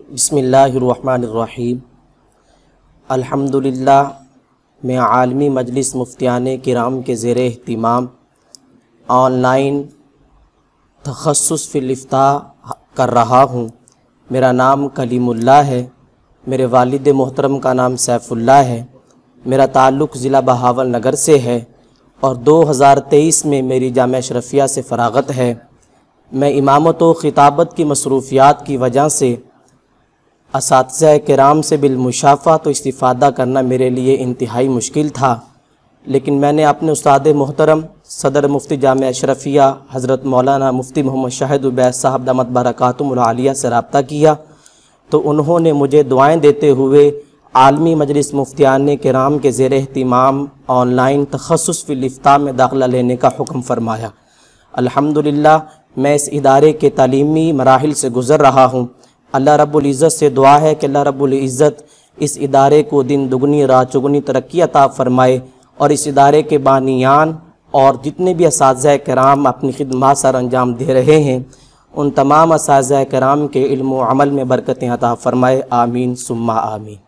بسم اللہ الرحمن الرحیم۔ الحمدللہ، میں عالمی مجلس مفتیان کرام کے زیر اہتمام آن لائن تخصص فی الافتاء کر رہا ہوں۔ میرا نام کلیم اللہ ہے، میرے والد محترم کا نام سیف اللہ ہے، میرا تعلق ضلع بہاول نگر سے ہے اور 2023 میں میری جامعہ اشرفیہ سے فراغت ہے۔ میں امامت و خطابت کی مصروفیات کی وجہ سے اساتذہ کرام سے بالمشافہ تو استفادہ کرنا میرے لیے انتہائی مشکل تھا، لیکن میں نے اپنے استاد محترم صدر مفتی جامعہ اشرفیہ حضرت مولانا مفتی محمد شاہد عبید صاحب دامت برکاتہم العالیہ سے رابطہ کیا تو انہوں نے مجھے دعائیں دیتے ہوئے عالمی مجلس مفتیان کرام کے زیر اہتمام آن لائن تخصص فی الافتاء میں داخلہ لینے کا حکم فرمایا۔ الحمدللہ، میں اس ادارے کے تعلیمی مراحل سے گزر رہا ہوں۔ اللہ رب العزت سے دعا ہے کہ اللہ رب العزت اس ادارے کو دن دگنی رات چگنی ترقی عطا فرمائے اور اس ادارے کے بانیان اور جتنے بھی اساتذہ کرام اپنی خدمات سر انجام دے رہے ہیں ان تمام اساتذہ کرام کے علم و عمل میں برکتیں عطا فرمائے، آمین ثم آمین۔